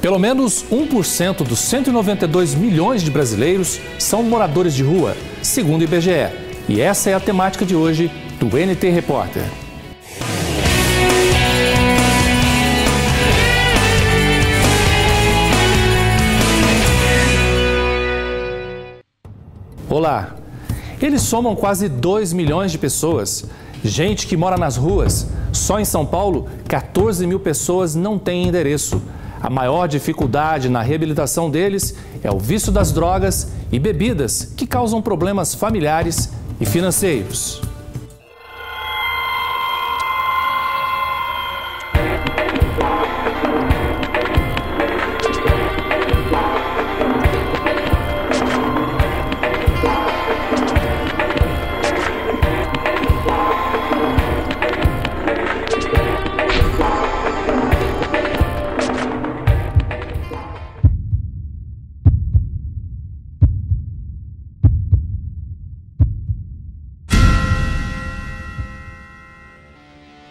Pelo menos 1% dos 192 milhões de brasileiros são moradores de rua, segundo o IBGE. E essa é a temática de hoje do NT Repórter. Olá! Eles somam quase 2 milhões de pessoas. Gente que mora nas ruas. Só em São Paulo, 14 mil pessoas não têm endereço. A maior dificuldade na reabilitação deles é o vício das drogas e bebidas que causam problemas familiares e financeiros.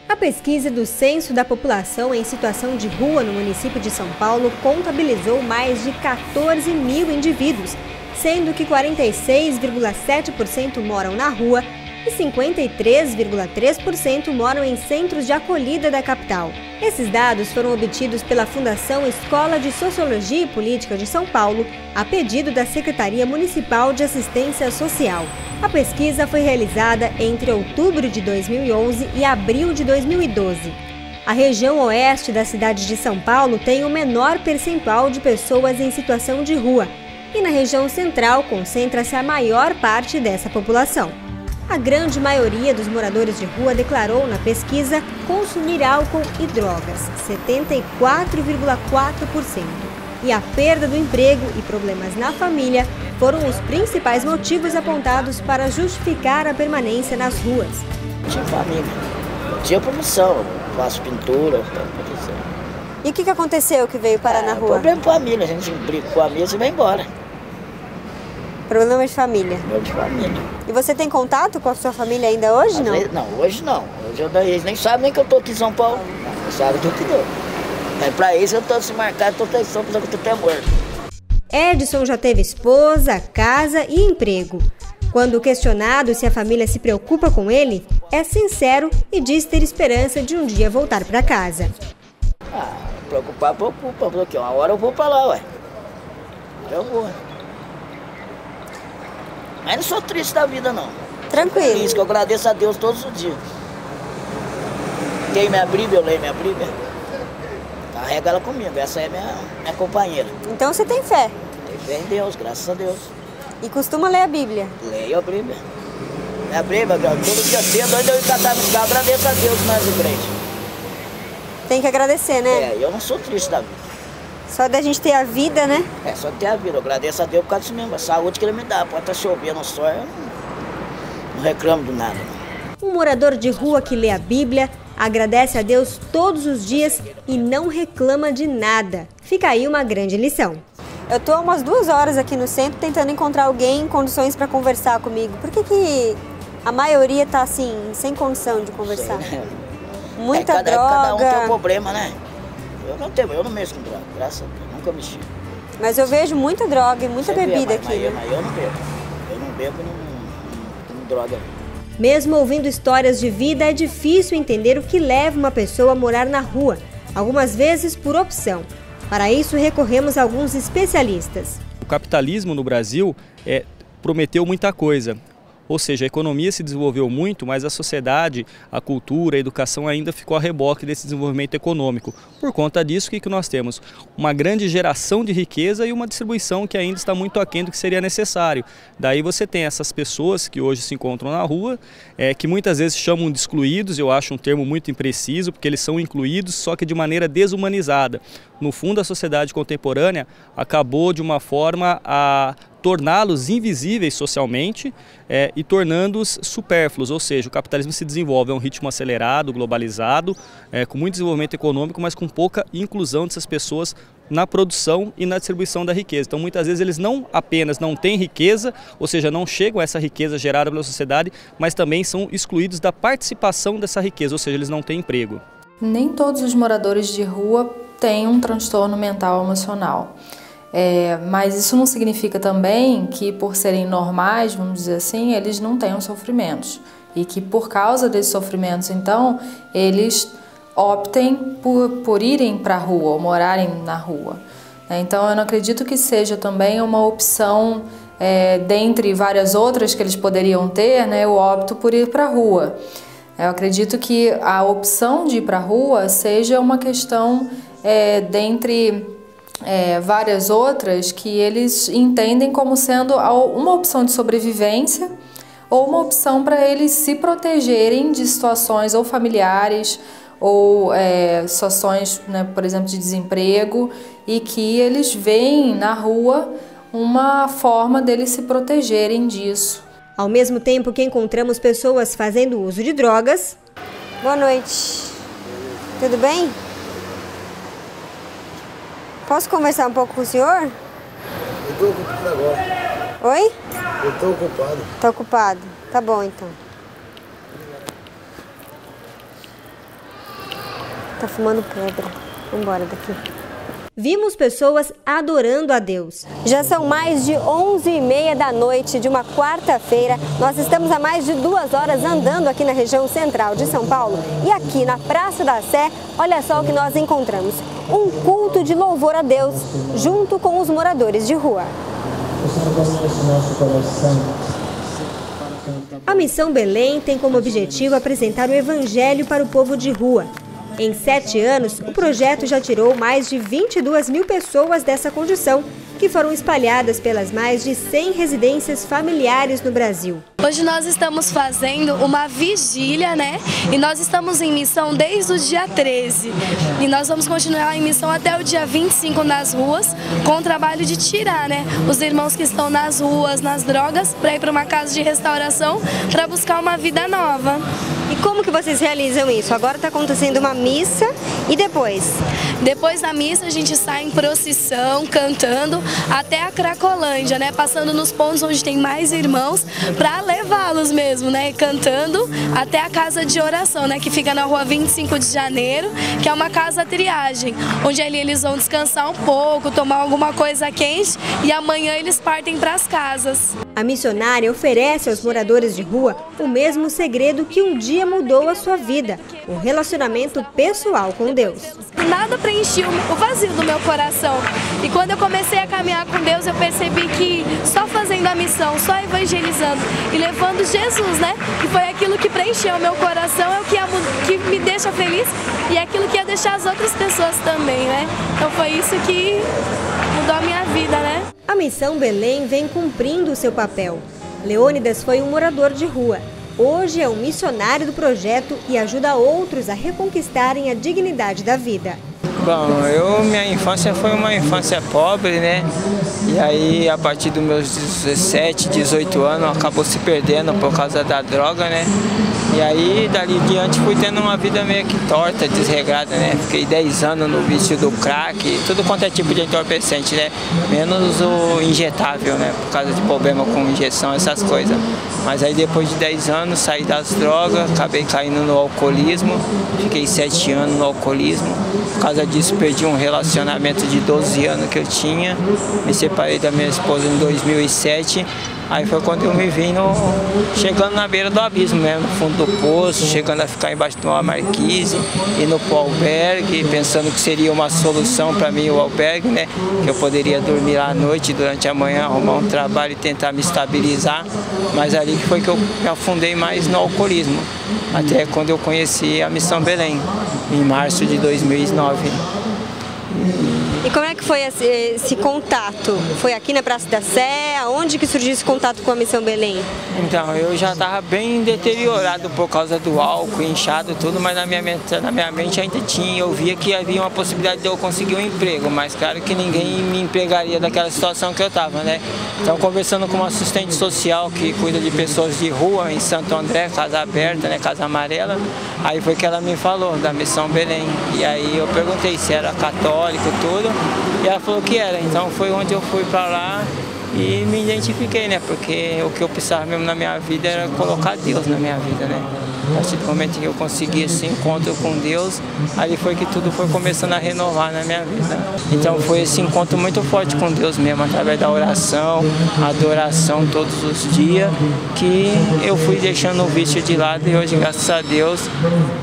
A pesquisa do Censo da População em Situação de Rua no município de São Paulo contabilizou mais de 14 mil indivíduos, sendo que 46,7% moram na rua e 53,3% moram em centros de acolhida da capital. Esses dados foram obtidos pela Fundação Escola de Sociologia e Política de São Paulo, a pedido da Secretaria Municipal de Assistência Social. A pesquisa foi realizada entre outubro de 2011 e abril de 2012. A região oeste da cidade de São Paulo tem o menor percentual de pessoas em situação de rua, e na região central concentra-se a maior parte dessa população. A grande maioria dos moradores de rua declarou na pesquisa consumir álcool e drogas, 74,4%. E a perda do emprego e problemas na família foram os principais motivos apontados para justificar a permanência nas ruas. Tinha família, tinha profissão, faço pintura, E o que aconteceu que veio parar na rua? Problema de família, a gente briga com a mesa e vai embora. Problema de família. Problema de família. E você tem contato com a sua família ainda hoje, não? Não, hoje não. Hoje eles nem sabem nem que eu tô aqui em São Paulo. Eles sabem que eu tô. É pra isso eu tô se marcado, tô pensando que eu tô até morto. Edson já teve esposa, casa e emprego. Quando questionado se a família se preocupa com ele, é sincero e diz ter esperança de um dia voltar para casa. Preocupar, porque uma hora eu vou pra lá, ué. Eu vou. Mas não sou triste da vida, não. Tranquilo. É isso que eu agradeço a Deus todos os dias. Tem minha Bíblia, eu leio minha Bíblia. Carrega ela comigo, essa é minha companheira. Então você tem fé? Tem fé em Deus, graças a Deus. E costuma ler a Bíblia? Leio a Bíblia. Minha Bíblia, todo dia cedo, eu catar buscar, agradeço a Deus nas igrejas. Tem que agradecer, né? Eu não sou triste da vida. Só da gente ter a vida, né? Só de ter a vida. Eu agradeço a Deus por causa disso mesmo. A saúde que Ele me dá. Pode estar chovendo só, eu não reclamo de nada. Um morador de rua que lê a Bíblia agradece a Deus todos os dias e não reclama de nada. Fica aí uma grande lição. Eu tô há umas 2 horas aqui no centro tentando encontrar alguém em condições para conversar comigo. Por que a maioria tá assim, sem condição de conversar? Sei, né? Muita droga. Cada um tem um problema, né? Eu não mexo com droga, graças a Deus, nunca mexi. Mas eu vejo muita droga e muita bebida aqui. Mas eu não bebo. Eu não bebo não droga. Mesmo ouvindo histórias de vida, é difícil entender o que leva uma pessoa a morar na rua, algumas vezes por opção. Para isso, recorremos a alguns especialistas. O capitalismo no Brasil prometeu muita coisa. Ou seja, a economia se desenvolveu muito, mas a sociedade, a cultura, a educação ainda ficou a reboque desse desenvolvimento econômico. Por conta disso, o que nós temos? Uma grande geração de riqueza e uma distribuição que ainda está muito aquém do que seria necessário. Daí você tem essas pessoas que hoje se encontram na rua, que muitas vezes chamam de excluídos, eu acho um termo muito impreciso, porque eles são incluídos, só que de maneira desumanizada. No fundo, a sociedade contemporânea acabou de uma forma a torná-los invisíveis socialmente e tornando-os supérfluos, ou seja, o capitalismo se desenvolve a um ritmo acelerado, globalizado, com muito desenvolvimento econômico, mas com pouca inclusão dessas pessoas na produção e na distribuição da riqueza. Então, muitas vezes eles não apenas não têm riqueza, ou seja, não chegam a essa riqueza gerada pela sociedade, mas também são excluídos da participação dessa riqueza, ou seja, eles não têm emprego. Nem todos os moradores de rua têm um transtorno mental emocional. Mas isso não significa também que, por serem normais, vamos dizer assim, eles não tenham sofrimentos. E que por causa desses sofrimentos, então, eles optem por irem para a rua ou morarem na rua. Então, eu não acredito que seja também uma opção, dentre várias outras que eles poderiam ter, né, eu opto por ir para a rua. Eu acredito que a opção de ir para a rua seja uma questão dentre várias outras que eles entendem como sendo uma opção de sobrevivência ou uma opção para eles se protegerem de situações ou familiares ou situações, né, por exemplo, de desemprego, e que eles veem na rua uma forma deles se protegerem disso. Ao mesmo tempo que encontramos pessoas fazendo uso de drogas... Boa noite. Tudo bem? Posso conversar um pouco com o senhor? Eu estou ocupado agora. Oi? Eu estou ocupado. Está ocupado? Tá bom, então. Tá fumando pedra. Vamos embora daqui. Vimos pessoas adorando a Deus. Já são mais de 11h30 da noite de uma quarta-feira. Nós estamos há mais de 2 horas andando aqui na região central de São Paulo. E aqui na Praça da Sé, olha só o que nós encontramos. Um culto de louvor a Deus, junto com os moradores de rua. A Missão Belém tem como objetivo apresentar o Evangelho para o povo de rua. Em 7 anos, o projeto já tirou mais de 22 mil pessoas dessa condição, que foram espalhadas pelas mais de 100 residências familiares no Brasil. Hoje nós estamos fazendo uma vigília, né? E nós estamos em missão desde o dia 13. E nós vamos continuar em missão até o dia 25 nas ruas, com o trabalho de tirar, né, os irmãos que estão nas ruas, nas drogas, para ir para uma casa de restauração, para buscar uma vida nova. E como que vocês realizam isso? Agora está acontecendo uma missa e depois? Depois da missa a gente sai em procissão, cantando, até a Cracolândia, né? Passando nos pontos onde tem mais irmãos, para levá-los mesmo, né? Cantando até a casa de oração, né? Que fica na rua 25 de janeiro, que é uma casa triagem, onde ali eles vão descansar um pouco, tomar alguma coisa quente e amanhã eles partem para as casas. A missionária oferece aos moradores de rua o mesmo segredo que um dia mudou a sua vida, o relacionamento pessoal com Deus. Nada preencheu o vazio do meu coração. E quando eu comecei a caminhar com Deus, eu percebi que só fazendo a missão, só evangelizando e levando Jesus, né? Que foi aquilo que preencheu o meu coração, é o que me deixa feliz e é aquilo que ia deixar as outras pessoas também, né? Então foi isso que mudou a minha vida, né? A Missão Belém vem cumprindo o seu papel. Leônidas foi um morador de rua. Hoje é um missionário do projeto e ajuda outros a reconquistarem a dignidade da vida. Bom, minha infância foi uma infância pobre, né? E aí, a partir dos meus 17, 18 anos, acabou se perdendo por causa da droga, né? E aí, dali em diante, fui tendo uma vida meio que torta, desregrada, né? Fiquei 10 anos no vício do crack, tudo quanto é tipo de entorpecente, né? Menos o injetável, né? Por causa de problema com injeção, essas coisas. Mas aí, depois de 10 anos, saí das drogas, acabei caindo no alcoolismo, fiquei 7 anos no alcoolismo. Por causa disso, perdi um relacionamento de 12 anos que eu tinha, me separei da minha esposa em 2007, aí foi quando eu me vi chegando na beira do abismo mesmo, no fundo do poço, chegando a ficar embaixo de uma marquise, indo para o albergue, pensando que seria uma solução para mim o albergue, né, que eu poderia dormir lá à noite, durante a manhã, arrumar um trabalho e tentar me estabilizar, mas ali que foi que eu me afundei mais no alcoolismo, até quando eu conheci a Missão Belém, em março de 2009. E como é que foi esse contato? Foi aqui na Praça da Sé? Aonde que surgiu esse contato com a Missão Belém? Então, eu já estava bem deteriorado por causa do álcool, inchado tudo, mas na minha mente ainda eu via que havia uma possibilidade de eu conseguir um emprego, mas claro que ninguém me empregaria daquela situação que eu estava, né? Então, conversando com uma assistente social que cuida de pessoas de rua em Santo André, Casa Aberta, né, Casa Amarela, aí foi que ela me falou da Missão Belém. E aí eu perguntei se era católico tudo, e ela falou que era, então foi onde eu fui para lá e me identifiquei, né? Porque o que eu precisava mesmo na minha vida era colocar Deus na minha vida, né? A partir do momento que eu consegui esse encontro com Deus, ali foi que tudo foi começando a renovar na minha vida. Então foi esse encontro muito forte com Deus mesmo, através da oração, adoração todos os dias, que eu fui deixando o vício de lado e hoje, graças a Deus,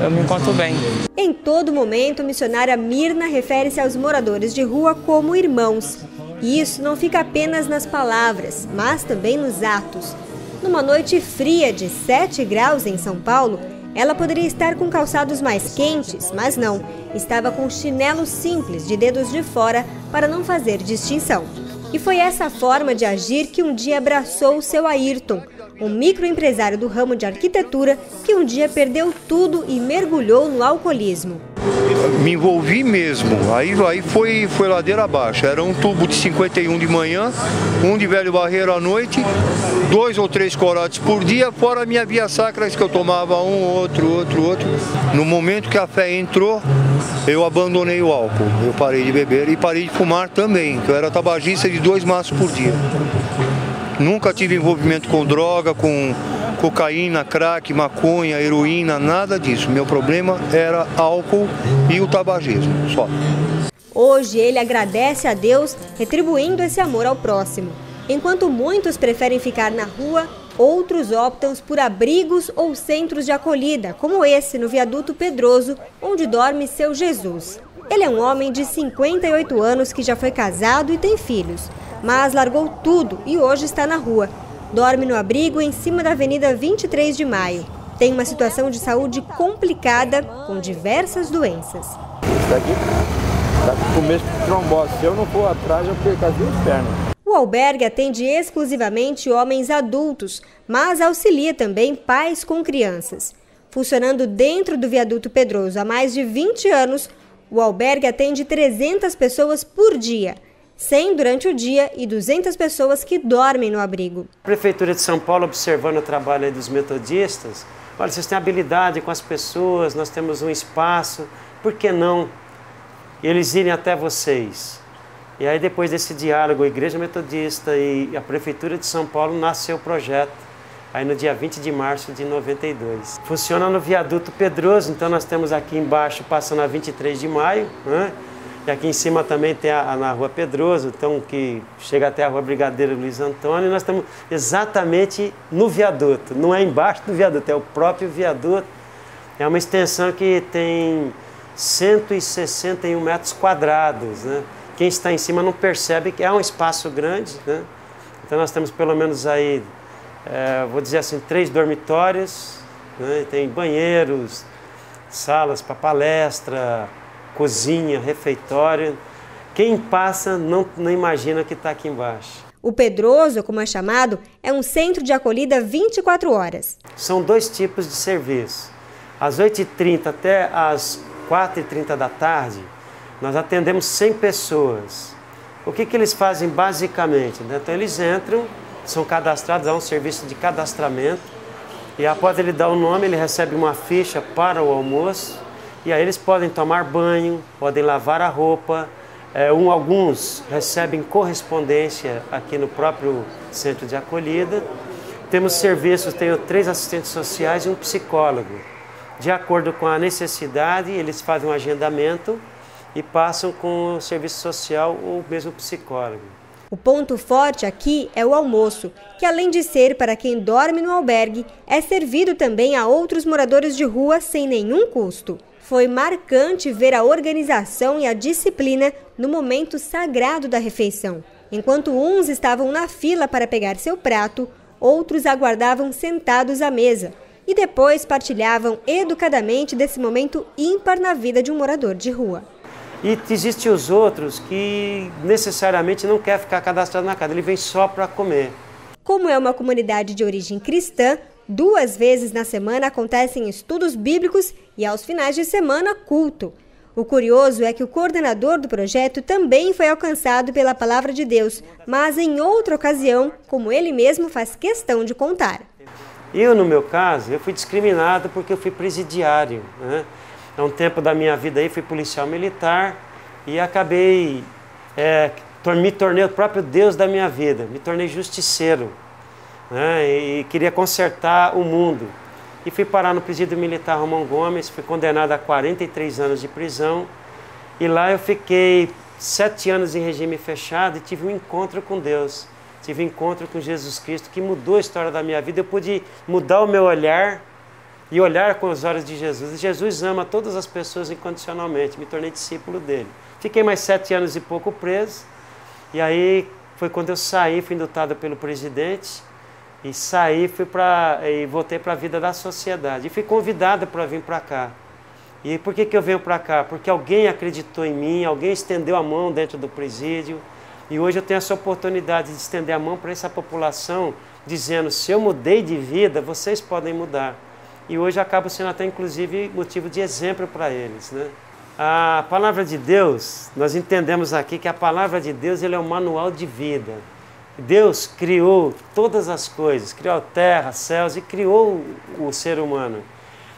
eu me encontro bem. Em todo momento, a missionária Mirna refere-se aos moradores de rua como irmãos. E isso não fica apenas nas palavras, mas também nos atos. Numa noite fria de 7 graus em São Paulo, ela poderia estar com calçados mais quentes, mas não. Estava com chinelos simples de dedos de fora para não fazer distinção. E foi essa forma de agir que um dia abraçou o seu Ayrton, um microempresário do ramo de arquitetura que um dia perdeu tudo e mergulhou no alcoolismo. Me envolvi mesmo, aí foi ladeira abaixo. Era um tubo de 51 de manhã, um de velho barreiro à noite, 2 ou 3 corotes por dia, fora a minha via sacra que eu tomava um, outro. No momento que a fé entrou, eu abandonei o álcool, eu parei de beber e parei de fumar também, que eu era tabagista de 2 maços por dia. Nunca tive envolvimento com droga, com cocaína, crack, maconha, heroína, nada disso. Meu problema era álcool e o tabagismo, só. Hoje ele agradece a Deus, retribuindo esse amor ao próximo. Enquanto muitos preferem ficar na rua, outros optam por abrigos ou centros de acolhida, como esse no Viaduto Pedroso, onde dorme seu Jesus. Ele é um homem de 58 anos que já foi casado e tem filhos, mas largou tudo e hoje está na rua. Dorme no abrigo em cima da Avenida 23 de Maio. Tem uma situação de saúde complicada, com diversas doenças. Isso aqui está com começo de trombose. Se eu não for atrás, eu perco as 2 pernas. O albergue atende exclusivamente homens adultos, mas auxilia também pais com crianças. Funcionando dentro do Viaduto Pedroso há mais de 20 anos, o albergue atende 300 pessoas por dia. 100 durante o dia e 200 pessoas que dormem no abrigo. A Prefeitura de São Paulo, observando o trabalho aí dos metodistas, olha, vocês têm habilidade com as pessoas, nós temos um espaço, por que não eles irem até vocês? E aí depois desse diálogo, a Igreja Metodista e a Prefeitura de São Paulo, nasceu o projeto, aí no dia 20 de março de 92. Funciona no Viaduto Pedroso, então nós temos aqui embaixo, passando a 23 de maio, né? E aqui em cima também tem na Rua Pedroso, então, que chega até a Rua Brigadeiro Luiz Antônio. E nós estamos exatamente no viaduto, não é embaixo do viaduto, é o próprio viaduto. É uma extensão que tem 161 metros quadrados, né? Quem está em cima não percebe que é um espaço grande, né? Então nós temos pelo menos aí, vou dizer assim, 3 dormitórios, né? Tem banheiros, salas para palestra, cozinha, refeitório. Quem passa não imagina que está aqui embaixo. O Pedroso, como é chamado, é um centro de acolhida 24 horas. São 2 tipos de serviço. Às 8h30 até às 4h30 da tarde, nós atendemos 100 pessoas. O que eles fazem basicamente? Então eles entram, são cadastrados, há um serviço de cadastramento, e após ele dar o nome, ele recebe uma ficha para o almoço. E aí eles podem tomar banho, podem lavar a roupa. Alguns recebem correspondência aqui no próprio centro de acolhida. Temos serviços, tenho 3 assistentes sociais e um psicólogo. De acordo com a necessidade, eles fazem um agendamento e passam com o serviço social ou mesmo psicólogo. O ponto forte aqui é o almoço, que além de ser para quem dorme no albergue, é servido também a outros moradores de rua sem nenhum custo. Foi marcante ver a organização e a disciplina no momento sagrado da refeição. Enquanto uns estavam na fila para pegar seu prato, outros aguardavam sentados à mesa e depois partilhavam educadamente desse momento ímpar na vida de um morador de rua. E existem os outros que necessariamente não quer ficar cadastrado na casa, ele vem só para comer. Como é uma comunidade de origem cristã, 2 vezes na semana acontecem estudos bíblicos e aos finais de semana culto. O curioso é que o coordenador do projeto também foi alcançado pela palavra de Deus, mas em outra ocasião, como ele mesmo faz questão de contar. Eu, no meu caso, eu fui discriminado porque eu fui presidiário, né? Há um tempo da minha vida aí fui policial militar e acabei me tornei o próprio Deus da minha vida, me tornei justiceiro, né? E queria consertar o mundo. E fui parar no presídio militar Romão Gomes, fui condenado a 43 anos de prisão, e lá eu fiquei 7 anos em regime fechado e tive um encontro com Deus, tive um encontro com Jesus Cristo, que mudou a história da minha vida. Eu pude mudar o meu olhar e olhar com os olhos de Jesus. E Jesus ama todas as pessoas incondicionalmente, me tornei discípulo dele. Fiquei mais 7 anos e pouco preso, e aí foi quando eu saí, fui indultado pelo presidente, e saí, e voltei para a vida da sociedade. E fui convidado para vir para cá. E por que eu venho para cá? Porque alguém acreditou em mim, alguém estendeu a mão dentro do presídio, e hoje eu tenho essa oportunidade de estender a mão para essa população, dizendo, se eu mudei de vida, vocês podem mudar. E hoje acabo sendo até, inclusive, motivo de exemplo para eles, né? A palavra de Deus, nós entendemos aqui que a palavra de Deus ele é um manual de vida. Deus criou todas as coisas, criou a terra, céus e criou o ser humano.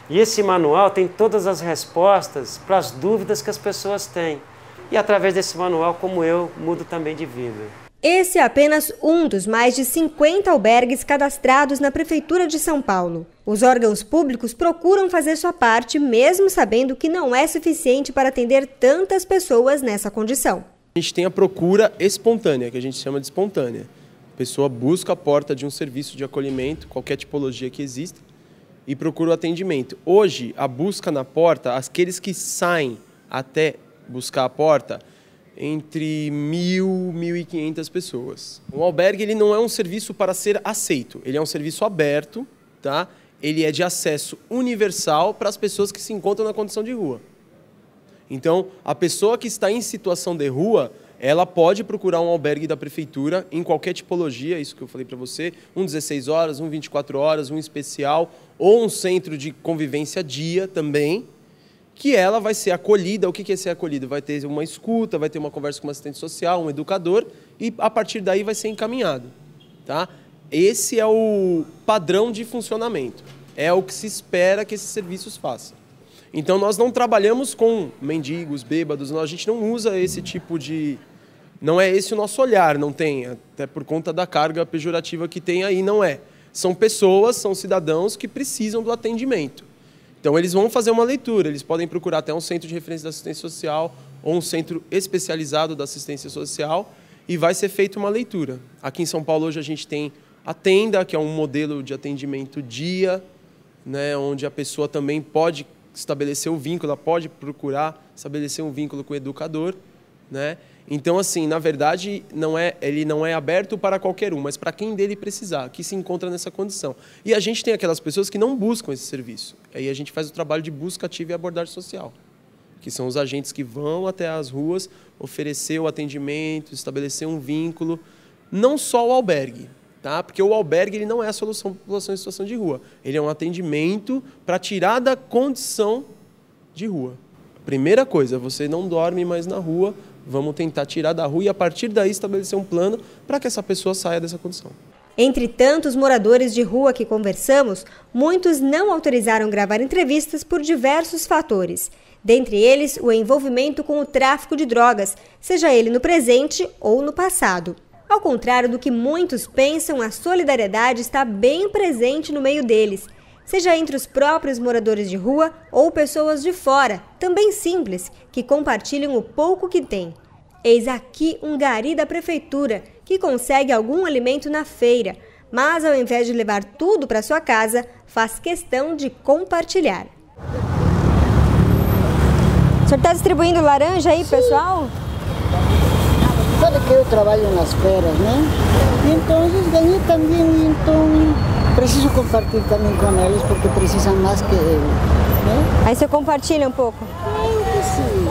E esse manual tem todas as respostas para as dúvidas que as pessoas têm. E através desse manual, como eu, mudo também de vida. Esse é apenas um dos mais de 50 albergues cadastrados na Prefeitura de São Paulo. Os órgãos públicos procuram fazer sua parte, mesmo sabendo que não é suficiente para atender tantas pessoas nessa condição. A gente tem a procura espontânea, que a gente chama de espontânea. A pessoa busca a porta de um serviço de acolhimento, qualquer tipologia que exista, e procura o atendimento. Hoje, a busca na porta, aqueles que saem até buscar a porta, entre 1.000 e 1.500 pessoas. O albergue ele não é um serviço para ser aceito, ele é um serviço aberto, tá? Ele é de acesso universal para as pessoas que se encontram na condição de rua. Então, a pessoa que está em situação de rua, ela pode procurar um albergue da prefeitura em qualquer tipologia, isso que eu falei para você, um 16 horas, um 24 horas, um especial, ou um centro de convivência dia também, que ela vai ser acolhida. O que é ser acolhida? Vai ter uma escuta, vai ter uma conversa com um assistente social, um educador, e a partir daí vai ser encaminhado. Tá? Esse é o padrão de funcionamento, é o que se espera que esses serviços façam. Então nós não trabalhamos com mendigos, bêbados, a gente não usa esse tipo de... Não é esse o nosso olhar, não tem, até por conta da carga pejorativa que tem aí, não é. São pessoas, são cidadãos que precisam do atendimento. Então eles vão fazer uma leitura, eles podem procurar até um centro de referência da assistência social ou um centro especializado da assistência social e vai ser feita uma leitura. Aqui em São Paulo hoje a gente tem a tenda, que é um modelo de atendimento dia, né, onde a pessoa também pode estabelecer o vínculo, ela pode procurar estabelecer um vínculo com o educador, né? Então, assim, na verdade, ele não é aberto para qualquer um, mas para quem dele precisar, que se encontra nessa condição. E a gente tem aquelas pessoas que não buscam esse serviço. Aí a gente faz o trabalho de busca ativa e abordagem social, que são os agentes que vão até as ruas, oferecer o atendimento, estabelecer um vínculo, não só o albergue, tá? Porque o albergue ele não é a solução para a população em situação de rua. Ele é um atendimento para tirar da condição de rua. Primeira coisa, você não dorme mais na rua, vamos tentar tirar da rua e a partir daí estabelecer um plano para que essa pessoa saia dessa condição. Entre tantos moradores de rua que conversamos, muitos não autorizaram gravar entrevistas por diversos fatores. Dentre eles, o envolvimento com o tráfico de drogas, seja ele no presente ou no passado. Ao contrário do que muitos pensam, a solidariedade está bem presente no meio deles, seja entre os próprios moradores de rua ou pessoas de fora, também simples, que compartilham o pouco que têm. Eis aqui um gari da prefeitura que consegue algum alimento na feira, mas ao invés de levar tudo para sua casa, faz questão de compartilhar. O senhor está distribuindo laranja aí, pessoal? Sabe que eu trabalho nas feiras, né? E então ganhei também, então preciso compartilhar também com eles porque precisam mais que eu, né? Aí você compartilha um pouco? Eu que sim,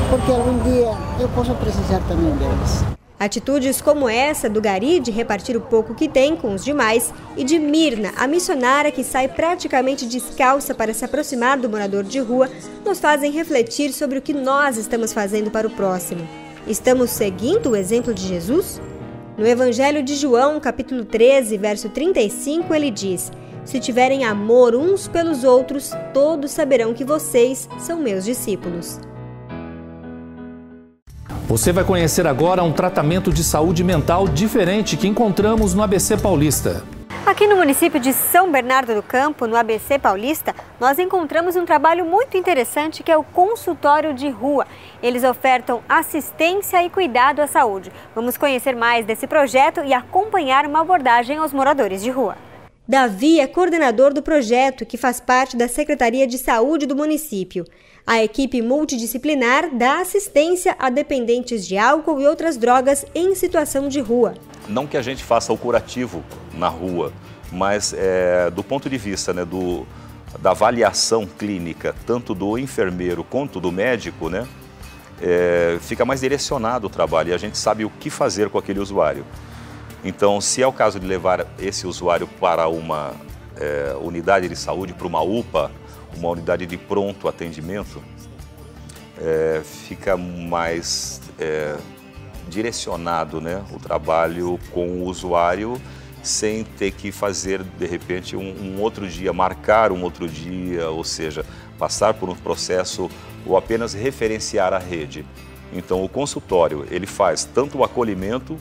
porque algum dia eu posso precisar também deles. Atitudes como essa do gari de repartir o pouco que tem com os demais e de Mirna, a missionária que sai praticamente descalça para se aproximar do morador de rua, nos fazem refletir sobre o que nós estamos fazendo para o próximo. Estamos seguindo o exemplo de Jesus? No Evangelho de João, capítulo 13, verso 35, ele diz: se tiverem amor uns pelos outros, todos saberão que vocês são meus discípulos. Você vai conhecer agora um tratamento de saúde mental diferente que encontramos no ABC Paulista. Aqui no município de São Bernardo do Campo, no ABC Paulista, nós encontramos um trabalho muito interessante que é o consultório de rua. Eles ofertam assistência e cuidado à saúde. Vamos conhecer mais desse projeto e acompanhar uma abordagem aos moradores de rua. Davi é coordenador do projeto, que faz parte da Secretaria de Saúde do município. A equipe multidisciplinar dá assistência a dependentes de álcool e outras drogas em situação de rua. Não que a gente faça o curativo na rua, mas do ponto de vista da avaliação clínica, tanto do enfermeiro quanto do médico, né, fica mais direcionado o trabalho e a gente sabe o que fazer com aquele usuário. Então, se é o caso de levar esse usuário para uma unidade de saúde, para uma UPA, uma unidade de pronto atendimento, fica mais direcionado, né, o trabalho com o usuário, sem ter que fazer, de repente, um outro dia, marcar um outro dia, ou seja, passar por um processo ou apenas referenciar a rede. Então, o consultório, ele faz tanto o acolhimento,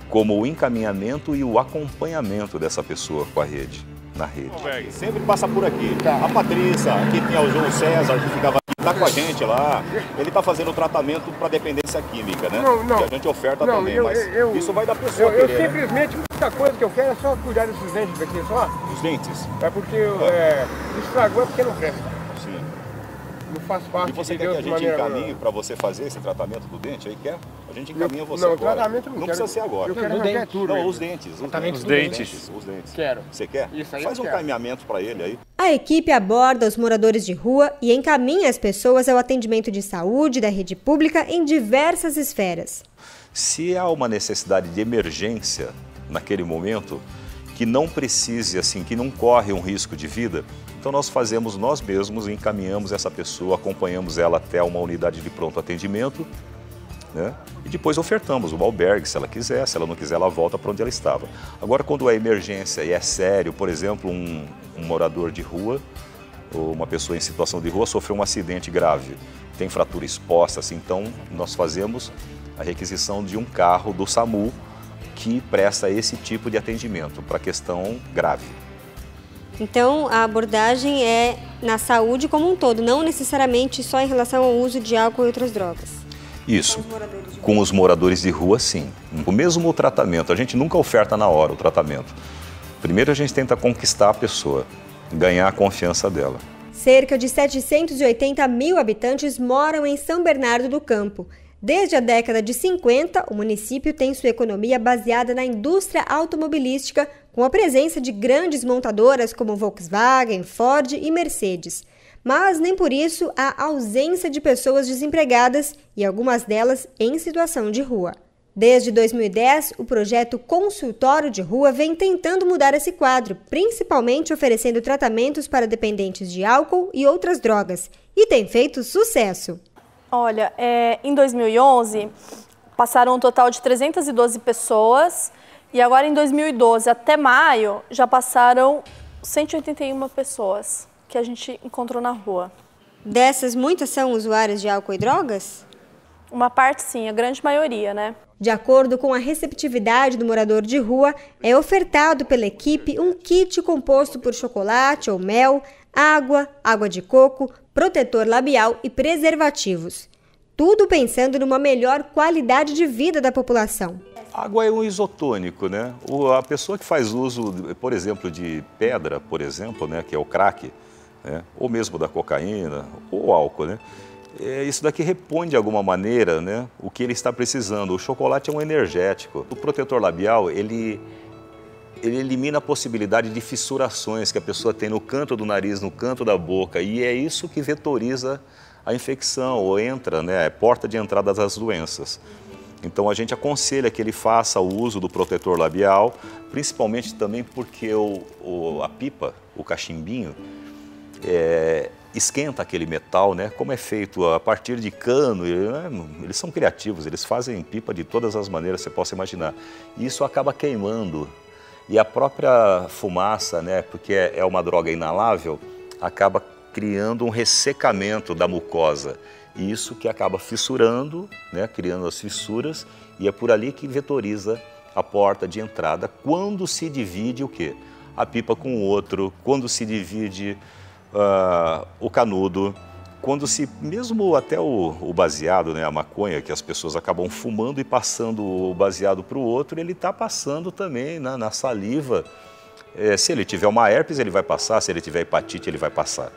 como o encaminhamento e o acompanhamento dessa pessoa com a rede, na rede. Sempre passa por aqui. A Patrícia, aqui tem o João César, que ficava tá com a gente lá. Ele está fazendo o tratamento para dependência química, né? Não. Que a gente oferta também, mas isso vai da pessoa querer, Eu simplesmente, muita coisa que eu quero é só cuidar desses dentes daqui, só. Os dentes? É porque estragou, é porque não presta. Sim. Não faz parte. E você quer que a gente encaminhe para você fazer esse tratamento do dente aí? Quer? A gente encaminha você agora. Não, o tratamento não precisa ser agora. Eu quero arrancar tudo. Não, os dentes. Os dentes. Quero. Você quer? Isso aí. Faz um encaminhamento para ele aí. A equipe aborda os moradores de rua e encaminha as pessoas ao atendimento de saúde da rede pública em diversas esferas. Se há uma necessidade de emergência naquele momento, que não precise, assim, que não corre um risco de vida, então nós fazemos nós mesmos, encaminhamos essa pessoa, acompanhamos ela até uma unidade de pronto atendimento, né? E depois ofertamos um albergue, se ela quiser, se ela não quiser, ela volta para onde ela estava. Agora, quando é emergência e é sério, por exemplo, um morador de rua, ou uma pessoa em situação de rua sofreu um acidente grave, tem fratura exposta, assim, então nós fazemos a requisição de um carro do SAMU que presta esse tipo de atendimento para questão grave. Então, a abordagem é na saúde como um todo, não necessariamente só em relação ao uso de álcool e outras drogas. Isso, com os moradores de rua, sim. O mesmo tratamento, a gente nunca oferta na hora o tratamento. Primeiro a gente tenta conquistar a pessoa, ganhar a confiança dela. Cerca de 780 mil habitantes moram em São Bernardo do Campo. Desde a década de 50, o município tem sua economia baseada na indústria automobilística, com a presença de grandes montadoras como Volkswagen, Ford e Mercedes. Mas nem por isso há ausência de pessoas desempregadas e algumas delas em situação de rua. Desde 2010, o projeto Consultório de Rua vem tentando mudar esse quadro, principalmente oferecendo tratamentos para dependentes de álcool e outras drogas, e tem feito sucesso. Olha, em 2011 passaram um total de 312 pessoas e agora em 2012 até maio já passaram 181 pessoas que a gente encontrou na rua. Dessas, muitas são usuárias de álcool e drogas? Uma parte sim, a grande maioria, né? De acordo com a receptividade do morador de rua, é ofertado pela equipe um kit composto por chocolate ou mel, água de coco, protetor labial e preservativos. Tudo pensando numa melhor qualidade de vida da população. Água é um isotônico, né? A pessoa que faz uso, por exemplo, de pedra, por exemplo, né, que é o crack, né, ou mesmo da cocaína, ou álcool, né? Isso daqui repõe de alguma maneira, né, o que ele está precisando. O chocolate é um energético. O protetor labial, ele elimina a possibilidade de fissurações que a pessoa tem no canto do nariz, no canto da boca, e é isso que vetoriza a infecção, ou entra, né, é porta de entrada das doenças. Então a gente aconselha que ele faça o uso do protetor labial, principalmente também porque a pipa, o cachimbinho, esquenta aquele metal, né? Como é feito a partir de cano, eles são criativos, eles fazem pipa de todas as maneiras que você possa imaginar. E isso acaba queimando. E a própria fumaça, né, porque é uma droga inalável, acaba criando um ressecamento da mucosa. E isso que acaba fissurando, né, criando as fissuras, e é por ali que vetoriza a porta de entrada quando se divide o quê? A pipa com o outro, quando se divide o canudo, quando se, mesmo até o baseado, né, a maconha, que as pessoas acabam fumando e passando o baseado para o outro, ele está passando também na saliva. Se ele tiver uma herpes, ele vai passar, se ele tiver hepatite, ele vai passar.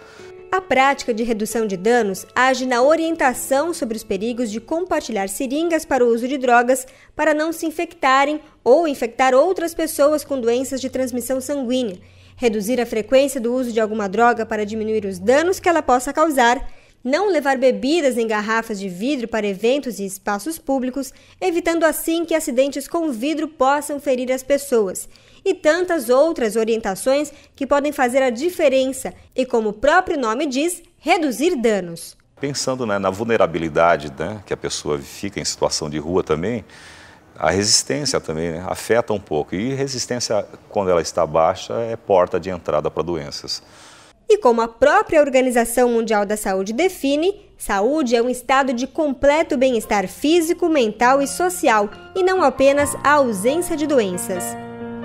A prática de redução de danos age na orientação sobre os perigos de compartilhar seringas para o uso de drogas para não se infectarem ou infectar outras pessoas com doenças de transmissão sanguínea, reduzir a frequência do uso de alguma droga para diminuir os danos que ela possa causar, não levar bebidas em garrafas de vidro para eventos e espaços públicos, evitando assim que acidentes com vidro possam ferir as pessoas, e tantas outras orientações que podem fazer a diferença e, como o próprio nome diz, reduzir danos. Pensando, né, na vulnerabilidade, né, que a pessoa fica em situação de rua também, a resistência também, né, afeta um pouco. E resistência, quando ela está baixa, é porta de entrada para doenças. E como a própria Organização Mundial da Saúde define, saúde é um estado de completo bem-estar físico, mental e social, e não apenas a ausência de doenças.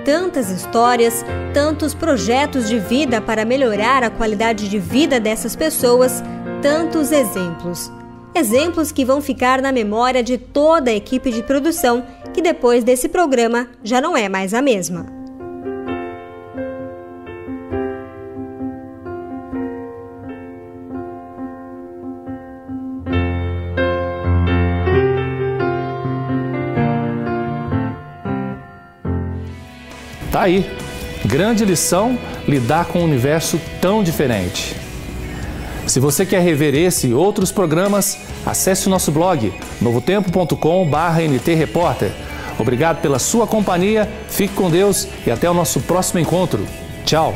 Tantas histórias, tantos projetos de vida para melhorar a qualidade de vida dessas pessoas, tantos exemplos. Exemplos que vão ficar na memória de toda a equipe de produção, que depois desse programa já não é mais a mesma. Tá aí, grande lição lidar com um universo tão diferente. Se você quer rever esse e outros programas, acesse o nosso blog novotempo.com/NTRepórter. Obrigado pela sua companhia, fique com Deus e até o nosso próximo encontro. Tchau!